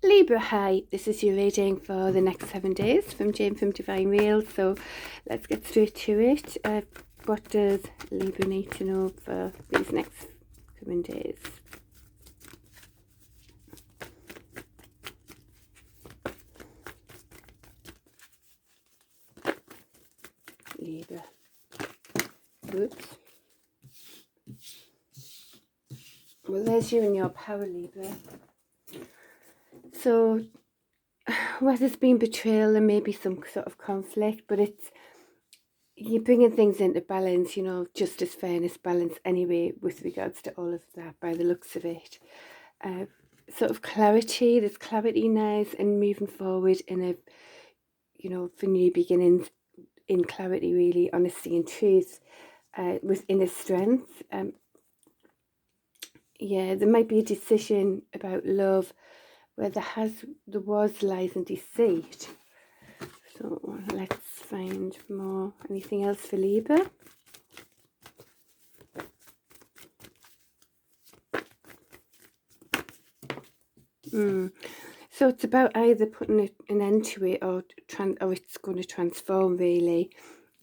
Libra, hi, this is your reading for the next 7 days from Jane from Divine Real. So let's get straight to it. What does Libra need to know for these next 7 days? Libra. Oops. Well, there's you and your power, Libra. So well, there's been betrayal and maybe some sort of conflict, but you're bringing things into balance, you know, justice, fairness, balance anyway, with regards to all of that by the looks of it. Sort of clarity, there's clarity now and moving forward in a, you know, for new beginnings in clarity, really, honesty and truth, with inner strength. Yeah, there might be a decision about love where there was lies and deceit. So let's find more. Anything else for Libra? So it's about either putting an end to it or it's going to transform, really.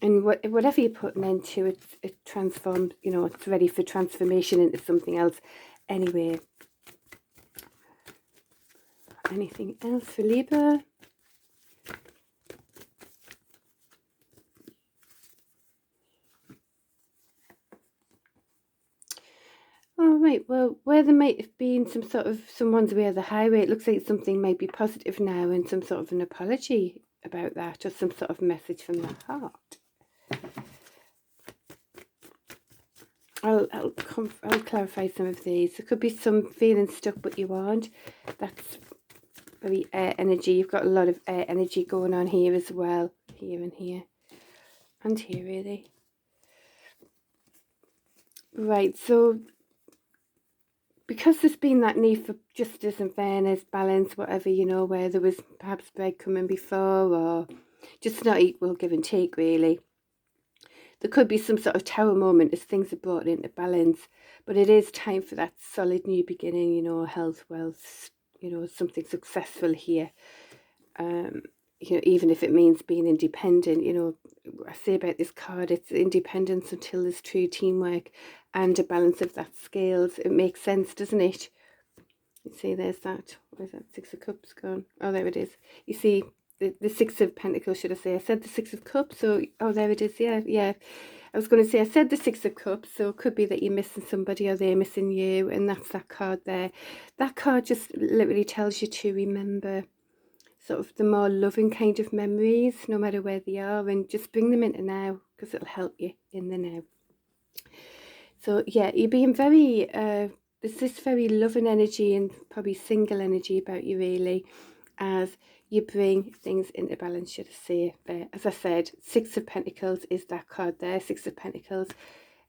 And whatever you put an end to, it transforms, you know, it's ready for transformation into something else anyway. Anything else for Libra? Oh, right. Well, where there might have been someone's way of the highway, it looks like something might be positive now and some sort of an apology about that or some sort of message from the heart. I'll clarify some of these. There could be some feeling stuck but you aren't. That's very air energy. You've got a lot of air energy going on here as well. Here and here. And here, really. Right, so because there's been that need for justice and fairness, balance, whatever, you know, where there was perhaps breadcrumbing before or just not equal give and take, really. There could be some sort of tower moment as things are brought into balance, but it is time for that solid new beginning, you know, health, wealth, you know, something successful here. You know, even if it means being independent, you know, I say about this card, it's independence until there's true teamwork and a balance of that scales. It makes sense, doesn't it? You see, there's that. Where's that Six of Cups gone? Oh, there it is. You see, the Six of Pentacles, should I say? I said the Six of Cups, so, oh, there it is. Yeah. I was going to say, I said the Six of Cups, so it could be that you're missing somebody or they're missing you, and that's that card there. That card just literally tells you to remember sort of the more loving kind of memories, no matter where they are, and just bring them into now, because it'll help you in the now. So yeah, you're being very, there's this very loving energy and probably single energy about you, really, as you bring things into balance, should I say. There, as I said, Six of Pentacles is that card there, Six of Pentacles,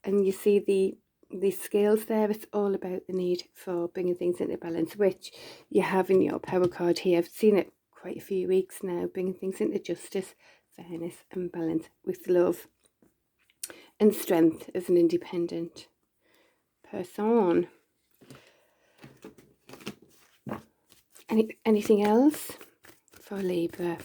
and you see the scales there. It's all about the need for bringing things into balance, which you have in your power card here. I've seen it quite a few weeks now, bringing things into justice, fairness and balance with love and strength as an independent person. Anything else for Libra?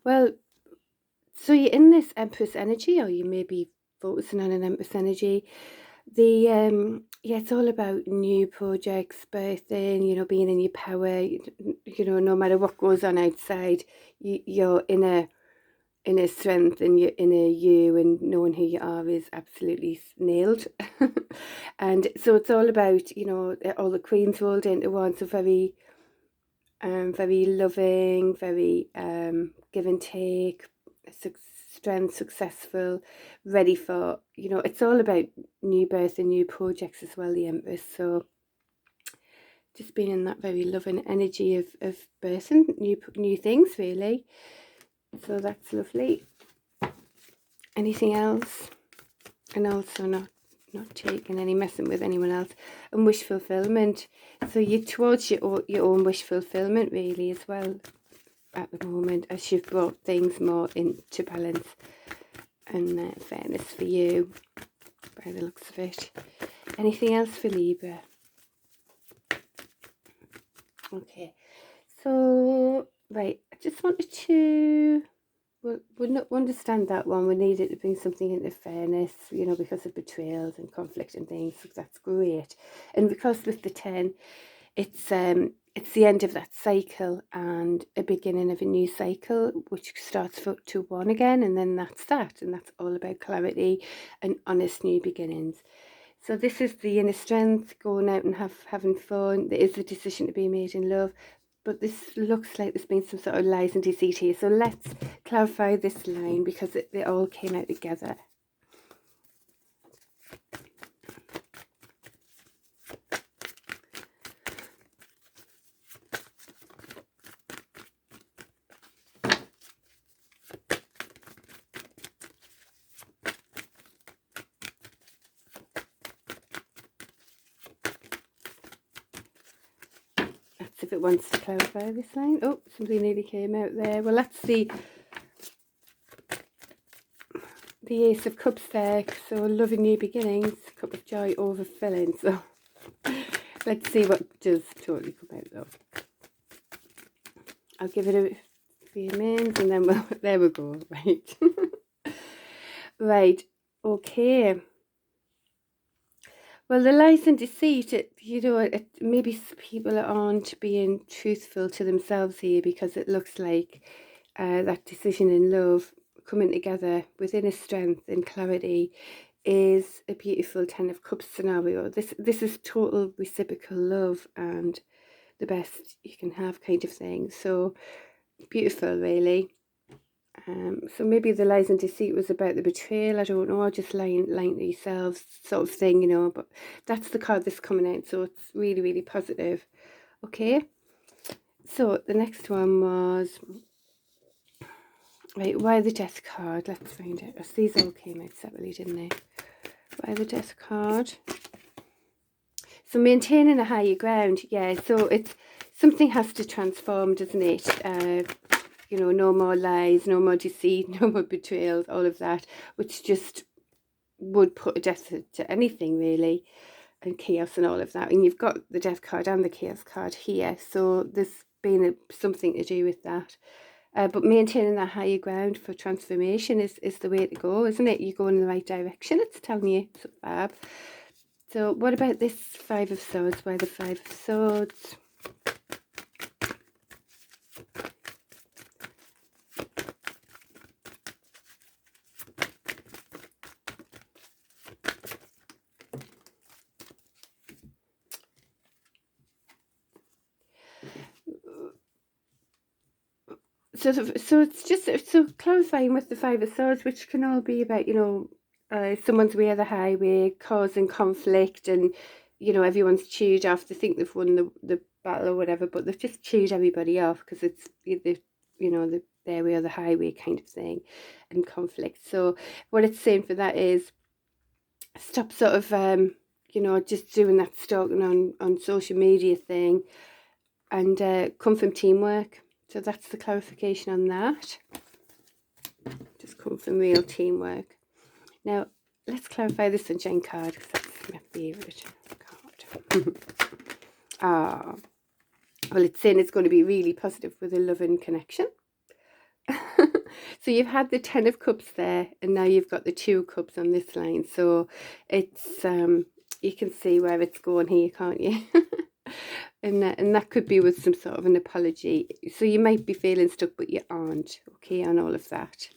Well, so you're in this Empress energy, or you may be focusing on an Empress energy. The yeah, it's all about new projects, birthing, you know, being in your power. You know, no matter what goes on outside, your inner strength and your inner you and knowing who you are is absolutely nailed. And so it's all about, you know, all the queens rolled into one. So very very loving, very give and take, strength, successful, ready for, you know, it's all about new birth and new projects as well, the Empress. So just being in that very loving energy of birthing new things, really. So that's lovely. Anything else? And also not taking any messing with anyone else. And wish fulfillment. So you're towards your own wish fulfillment, really, as well, at the moment, as you've brought things more into balance and fairness for you. by the looks of it. Anything else for Libra? Okay, so right, I just wanted to, we'll not understand that one. We needed to bring something into fairness, you know, because of betrayals and conflict and things. So that's great. And because with the 10, it's the end of that cycle and a beginning of a new cycle, which starts to 1 again, and then that's that, and that's all about clarity and honest new beginnings. So this is the inner strength, going out and having fun. There is a decision to be made in love, but this looks like there's been some sort of lies and deceit here. So let's clarify this line, because they all came out together. That's if it wants to clarify this line. Oh, somebody nearly came out there. Well, let's see. The Ace of Cups there, so loving new beginnings, cup of joy overfilling. So let's see what does totally come out though. I'll give it a few minutes and then there we go, right? Right, okay. Well, the lies and deceit, you know, maybe people aren't being truthful to themselves here, because it looks like that decision in love coming together with inner strength and clarity is a beautiful 10 of Cups scenario. This is total reciprocal love and the best you can have kind of thing. So beautiful, really. So maybe the lies and deceit was about the betrayal, I don't know, just lying to yourselves sort of thing, you know, but that's the card that's coming out, so it's really, really positive. Okay, so the next one was, right, why the Death card? Let's find out. These all came out separately, didn't they? Why the Death card? So maintaining a higher ground, yeah, so it's something has to transform, doesn't it? You know, no more lies, no more deceit, no more betrayals, all of that, which just would put a death to anything, really, and chaos and all of that. And you've got the Death card and the Chaos card here, so there's been something to do with that. But maintaining that higher ground for transformation is the way to go, isn't it? You're going in the right direction, it's telling you. So fab. So what about this Five of Swords? Why the Five of Swords? So it's just so clarifying with the Five of Swords, which can all be about, you know, someone's way of the highway, causing conflict, and, you know, everyone's chewed off. They think they've won the battle or whatever, but they've just chewed everybody off because it's their way of the highway kind of thing, and conflict. So what it's saying for that is stop sort of you know, just doing that stalking on social media thing, and come from teamwork. So that's the clarification on that. Just come from real teamwork. Now, let's clarify this Sunshine card, because that's my favourite card. Well, it's saying it's going to be really positive with a loving connection. So you've had the 10 of Cups there, and now you've got the 2 of Cups on this line. So it's, you can see where it's going here, can't you? And that could be with some sort of an apology. So you might be feeling stuck, but you aren't, okay, on all of that.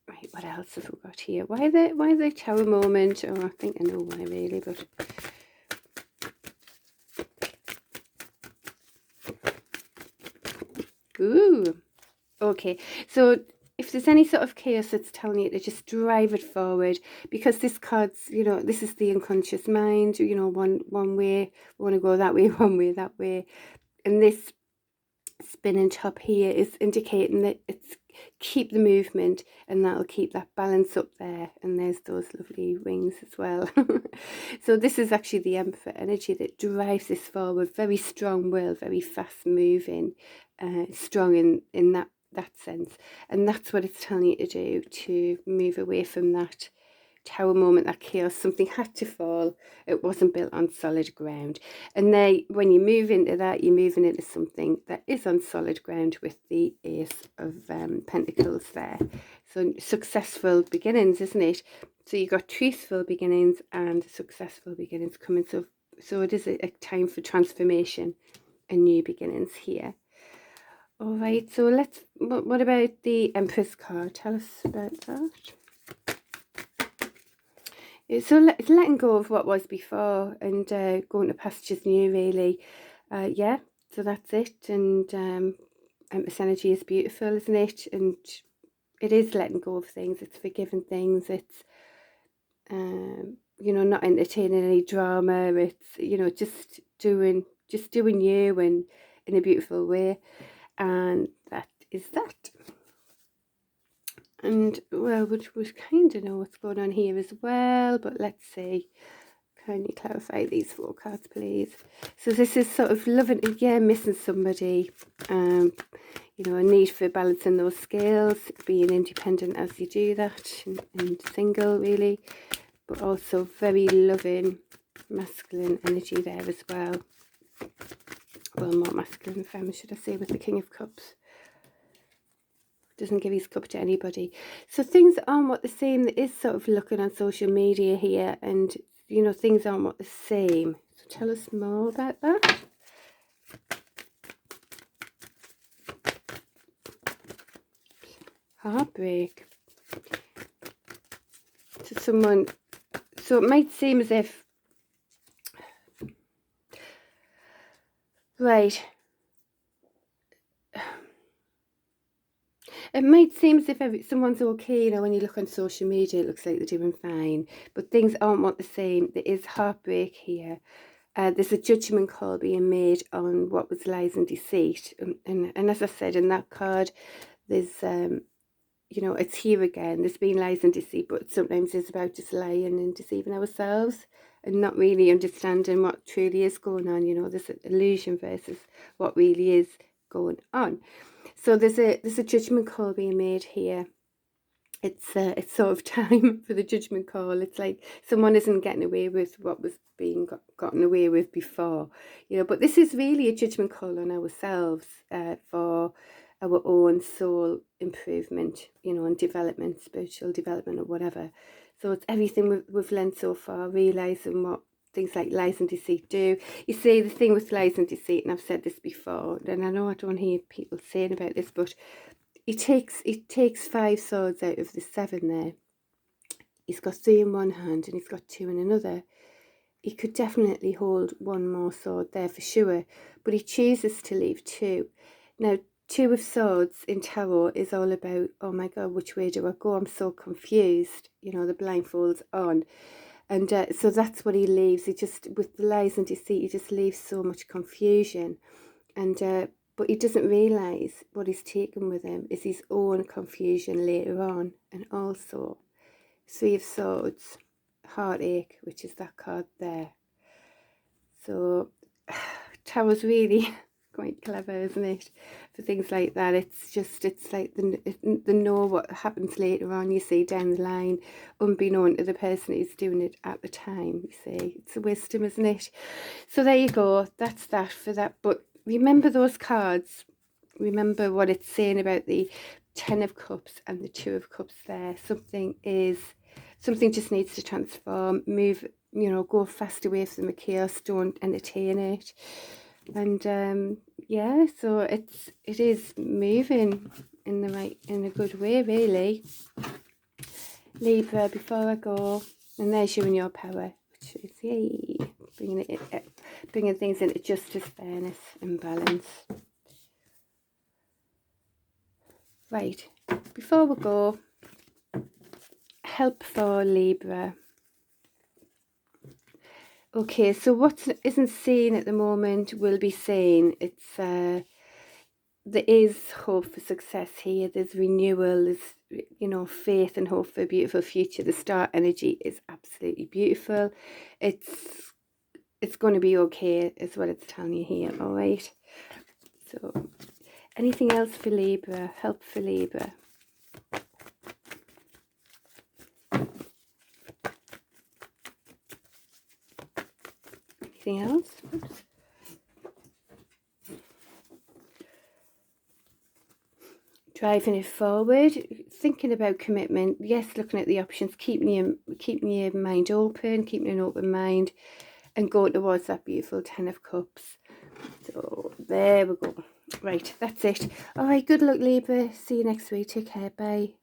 Right, what else have we got here? Why the Tower moment? Oh, I think I know why, really, but... Ooh, okay. So if there's any sort of chaos that's telling you to just drive it forward, because this card's, you know, this is the unconscious mind, you know, one way, we want to go that way, one way, that way. And this spinning top here is indicating that it's keep the movement, and that'll keep that balance up there. And there's those lovely wings as well. So this is actually the Emperor energy that drives this forward. Very strong will, very fast moving, strong in that sense. And that's what it's telling you to do, to move away from that tower moment, that chaos, something had to fall. It wasn't built on solid ground. And then when you move into that, you're moving into something that is on solid ground with the Ace of Pentacles there. So successful beginnings, isn't it? So you've got truthful beginnings and successful beginnings coming. So it is a time for transformation and new beginnings here. All right, so what about the Empress card? Tell us about that. So it's letting go of what was before and going to pastures new, really. Yeah, so that's it. And Empress energy is beautiful, isn't it? And it is letting go of things. It's forgiving things. It's, you know, not entertaining any drama. It's, you know, just doing you and in a beautiful way. And that is that. And well, we kind of know what's going on here as well, but let's see. Can you clarify these 4 cards, please? So this is sort of loving, yeah, missing somebody, you know, a need for balancing those scales, being independent as you do that, and single, really, but also very loving masculine energy there as well. Well, more masculine, femme, should I say, with the King of Cups. Doesn't give his cup to anybody. So things aren't what the same. There is sort of looking on social media here, and you know, things aren't what the same. So tell us more about that. Heartbreak to someone. So it might seem as if, right, it might seem as if someone's okay, you know, when you look on social media, it looks like they're doing fine, but things aren't what the same. There is heartbreak here. There's a judgment call being made on what was lies and deceit. And as I said in that card, there's, you know, it's here again. There's been lies and deceit, but sometimes it's about just lying and deceiving ourselves and not really understanding what truly is going on. You know, there's an illusion versus what really is going on. So there's a judgment call being made here. It's sort of time for the judgment call. It's like someone isn't getting away with what was being gotten away with before, you know. But this is really a judgment call on ourselves for our own soul improvement, you know, and development, spiritual development or whatever. So it's everything we've learned so far, realising what things like lies and deceit do. You see, the thing with lies and deceit, and I've said this before, and I know I don't hear people saying about this, but it takes 5 swords out of the 7 there. He's got 3 in one hand and he's got 2 in another. He could definitely hold 1 more sword there for sure, but he chooses to leave 2. Now, 2 of Swords in tarot is all about, oh my God, which way do I go? I'm so confused. You know, the blindfold's on. And so that's what he leaves. He just, with the lies and deceit, he just leaves so much confusion. And but he doesn't realise what he's taken with him is his own confusion later on. And also 3 of Swords, heartache, which is that card there. So tarot's really quite clever, isn't it, for things like that. It's just, it's like the know what happens later on, you see, down the line, unbeknown to the person who's doing it at the time, you see. It's a wisdom, isn't it? So there you go, that's that for that. But remember those cards, remember what it's saying about the 10 of Cups and the 2 of Cups there. Something just needs to transform, move, you know, go fast away from the chaos, don't entertain it. And yeah, so it is moving in a good way, really. Libra, before I go, and there's you and your power, which is, yay, bringing things into justice, fairness and balance. Right, before we go, help for Libra. Okay, so what isn't seen at the moment will be seen. It's there is hope for success here. There's renewal. There's, you know, faith and hope for a beautiful future. The star energy is absolutely beautiful. It's going to be okay, is what it's telling you here. All right. So, anything else for Libra? Help for Libra. anything else. Oops. Driving it forward, thinking about commitment. Yes, looking at the options, keeping your mind open, keeping an open mind, and go towards that beautiful 10 of Cups. So there we go. Right, that's it. All right, good luck, Libra. See you next week. Take care. Bye.